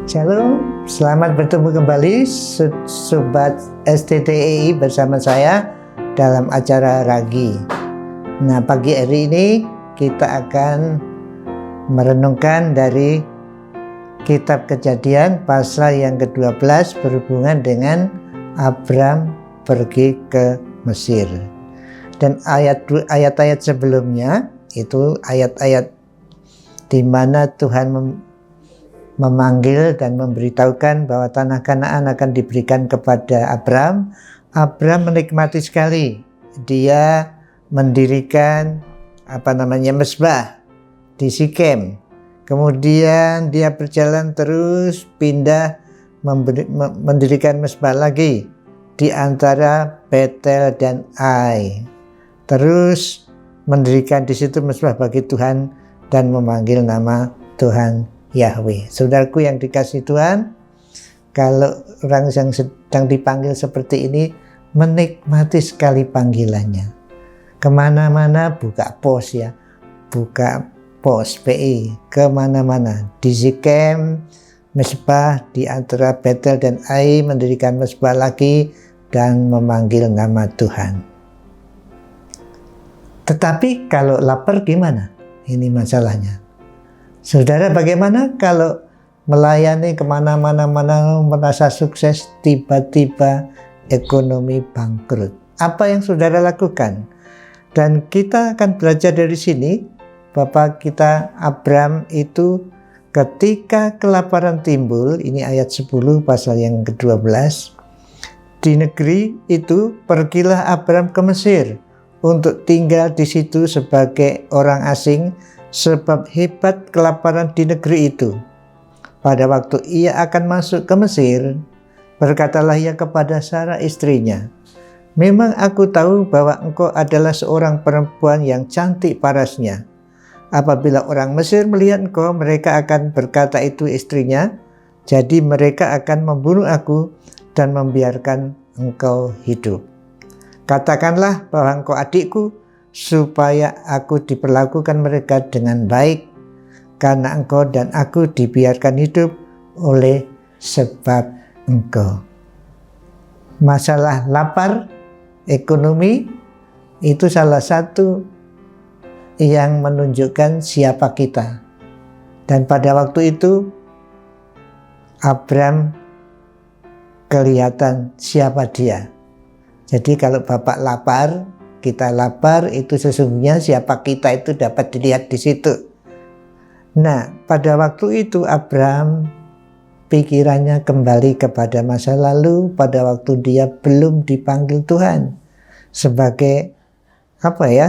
Shalom, selamat bertemu kembali Sobat STTEI bersama saya dalam acara Ragi. Nah, pagi hari ini kita akan merenungkan dari Kitab Kejadian pasal yang ke-12 berhubungan dengan Abram pergi ke Mesir. Dan ayat-ayat sebelumnya itu ayat-ayat di mana Tuhan memanggil dan memberitahukan bahwa tanah Kanaan akan diberikan kepada Abram. Abram menikmati sekali. Dia mendirikan mezbah di Sikem. Kemudian dia berjalan terus pindah mendirikan mezbah lagi di antara Betel dan Ai. Terus mendirikan di situ mezbah bagi Tuhan dan memanggil nama Tuhan Yahweh. Saudaraku yang dikasihi Tuhan, kalau orang yang sedang dipanggil seperti ini menikmati sekali panggilannya. Kemana-mana buka pos ya, buka pos PI kemana-mana. Di Sikem mezbah di antara Betel dan Ai, mendirikan mezbah lagi dan memanggil nama Tuhan. Tetapi kalau lapar gimana? Ini masalahnya. Saudara, bagaimana kalau melayani kemana-mana merasa sukses, tiba-tiba ekonomi bangkrut? Apa yang saudara lakukan? Dan kita akan belajar dari sini, Bapak kita Abram itu ketika kelaparan timbul, ini ayat 10 pasal yang ke-12, di negeri itu pergilah Abram ke Mesir untuk tinggal di situ sebagai orang asing, sebab hebat kelaparan di negeri itu. Pada waktu ia akan masuk ke Mesir, berkatalah ia kepada Sarah istrinya, "Memang aku tahu bahwa engkau adalah seorang perempuan yang cantik parasnya. Apabila orang Mesir melihat engkau, mereka akan berkata," itu istrinya, "jadi mereka akan membunuh aku dan membiarkan engkau hidup. Katakanlah bahwa engkau adikku, supaya aku diperlakukan mereka dengan baik, karena engkau dan aku dibiarkan hidup oleh sebab engkau." Masalah lapar, ekonomi, itu salah satu yang menunjukkan siapa kita. Dan pada waktu itu Abram kelihatan siapa dia. Jadi kalau Bapak lapar, kita lapar, itu sesungguhnya siapa kita itu dapat dilihat di situ. Nah, pada waktu itu Abram pikirannya kembali kepada masa lalu, pada waktu dia belum dipanggil Tuhan sebagai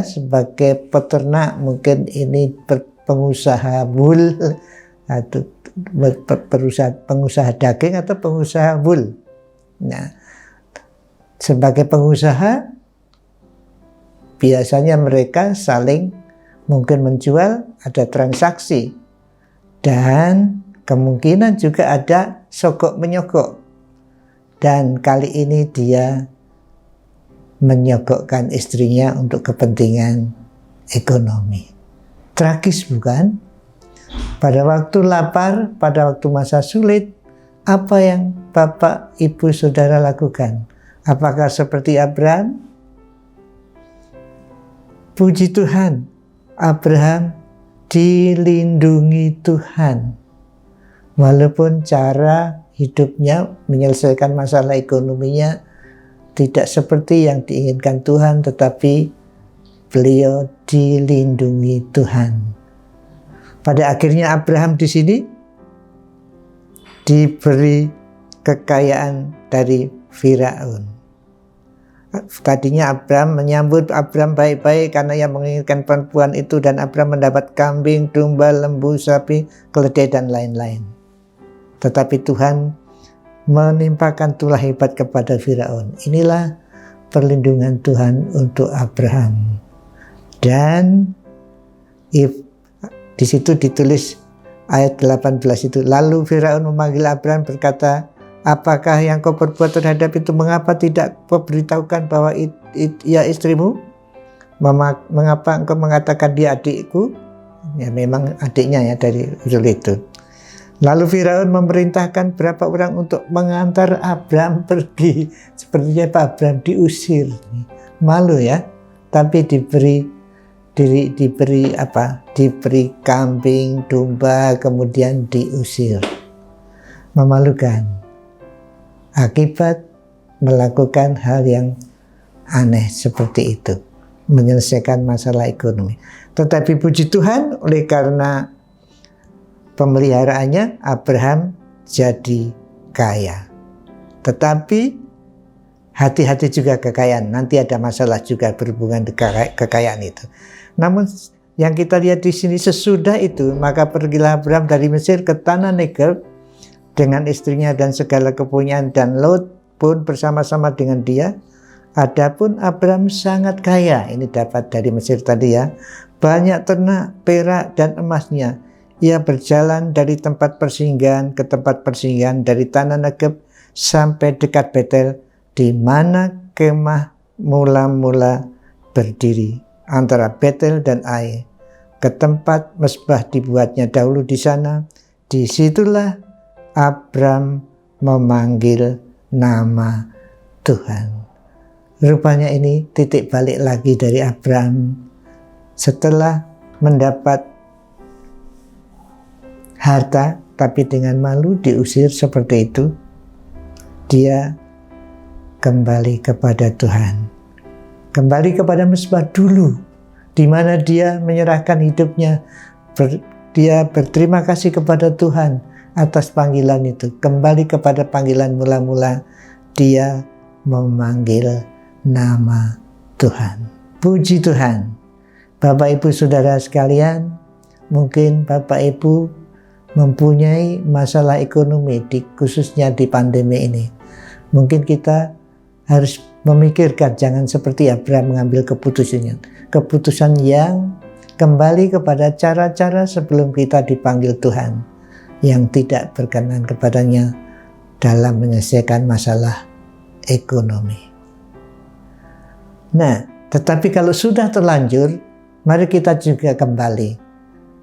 sebagai peternak, mungkin ini pengusaha wool atau pengusaha daging atau pengusaha wool. Nah, sebagai pengusaha biasanya mereka saling mungkin menjual, ada transaksi, dan kemungkinan juga ada sogok menyogok. Dan kali ini dia menyogokkan istrinya untuk kepentingan ekonomi. Tragis bukan? Pada waktu lapar, pada waktu masa sulit, apa yang Bapak, Ibu, Saudara lakukan? Apakah seperti Abram? Puji Tuhan, Abraham dilindungi Tuhan. Walaupun cara hidupnya menyelesaikan masalah ekonominya tidak seperti yang diinginkan Tuhan, tetapi beliau dilindungi Tuhan. Pada akhirnya Abraham di sini diberi kekayaan dari Firaun. Tadinya Abram menyambut Abram baik-baik karena ia menginginkan perempuan itu, dan Abram mendapat kambing, domba, lembu, sapi, keledai, dan lain-lain. Tetapi Tuhan menimpakan tulah hebat kepada Firaun. Inilah perlindungan Tuhan untuk Abraham. Dan di situ ditulis ayat 18 itu, lalu Firaun memanggil Abram berkata, "Apakah yang kau perbuat terhadap itu? Mengapa tidak kau beritahukan bahwa ia istrimu? Mengapa engkau mengatakan dia adikku?" Ya memang adiknya ya dari usul itu. Lalu Firaun memerintahkan berapa orang untuk mengantar Abram pergi. Sepertinya Pak Abram diusir. Malu ya, tapi diberi kambing, domba, kemudian diusir. Memalukan. Akibat melakukan hal yang aneh seperti itu, menyelesaikan masalah ekonomi. Tetapi puji Tuhan, oleh karena pemeliharaannya Abraham jadi kaya. Tetapi hati-hati juga kekayaan. Nanti ada masalah juga berhubungan dengan kekayaan itu. Namun yang kita lihat di sini, sesudah itu maka pergilah Abraham dari Mesir ke tanah Negeb dengan istrinya dan segala kepunyaan, dan Lot pun bersama-sama dengan dia. Adapun Abraham sangat kaya, ini dapat dari Mesir tadi ya, banyak ternak, perak dan emasnya. Ia berjalan dari tempat persinggahan ke tempat persinggahan dari tanah Negeb sampai dekat Betel, di mana kemah mula-mula berdiri antara Betel dan Ai. Ke tempat mezbah dibuatnya dahulu di sana. Disitulah Abram memanggil nama Tuhan. Rupanya ini titik balik lagi dari Abram. Setelah mendapat harta tapi dengan malu diusir seperti itu, dia kembali kepada Tuhan. Kembali kepada mezbah dulu, di mana dia menyerahkan hidupnya. Dia berterima kasih kepada Tuhan atas panggilan itu. Kembali kepada panggilan mula-mula, dia memanggil nama Tuhan. Puji Tuhan. Bapak Ibu Saudara sekalian, mungkin Bapak Ibu mempunyai masalah ekonomi, khususnya di pandemi ini. Mungkin kita harus memikirkan, jangan seperti Abraham mengambil keputusan yang kembali kepada cara-cara sebelum kita dipanggil Tuhan, yang tidak berkenan kepadanya dalam menyelesaikan masalah ekonomi. Nah, tetapi kalau sudah terlanjur, mari kita juga kembali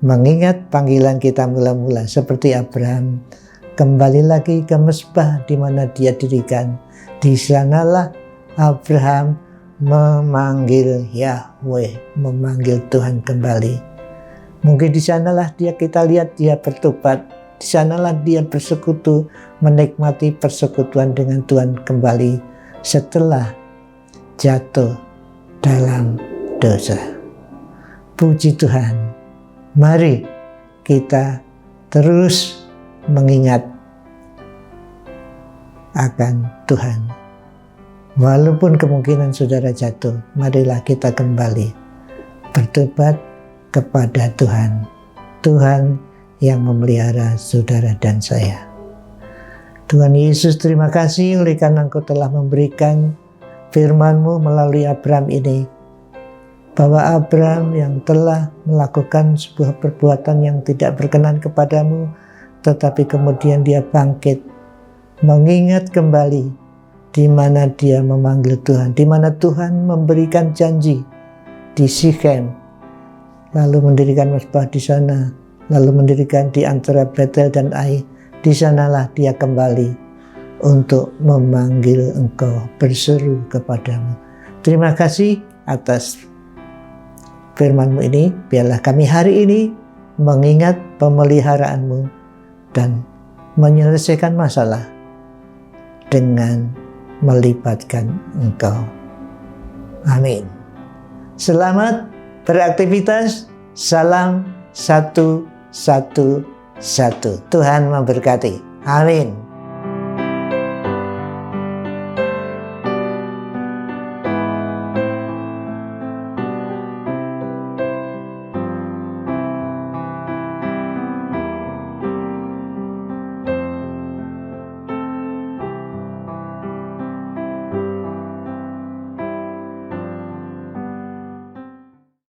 mengingat panggilan kita mula-mula seperti Abraham, kembali lagi ke mezbah di mana dia dirikan. Di sanalah Abraham memanggil Yahweh, memanggil Tuhan kembali. Mungkin di sanalah kita lihat dia bertobat. Di sanalah dia bersekutu, menikmati persekutuan dengan Tuhan kembali setelah jatuh dalam dosa. Puji Tuhan. Mari kita terus mengingat akan Tuhan. Walaupun kemungkinan saudara jatuh, marilah kita kembali bertobat kepada Tuhan. Tuhan yang memelihara saudara dan saya. Tuhan Yesus, terima kasih oleh karena Engkau telah memberikan firman-Mu melalui Abraham ini, bahwa Abraham yang telah melakukan sebuah perbuatan yang tidak berkenan kepadamu, tetapi kemudian dia bangkit, mengingat kembali di mana dia memanggil Tuhan, di mana Tuhan memberikan janji di Sikhem, lalu mendirikan mezbah di sana, lalu mendirikan di antara Betel dan Ai. Di sanalah dia kembali untuk memanggil Engkau, berseru kepadamu. Terima kasih atas firman-Mu ini. Biarlah kami hari ini mengingat pemeliharaan-Mu dan menyelesaikan masalah dengan melibatkan Engkau. Amin. Selamat beraktivitas. Salam 111. Tuhan memberkati. Amin.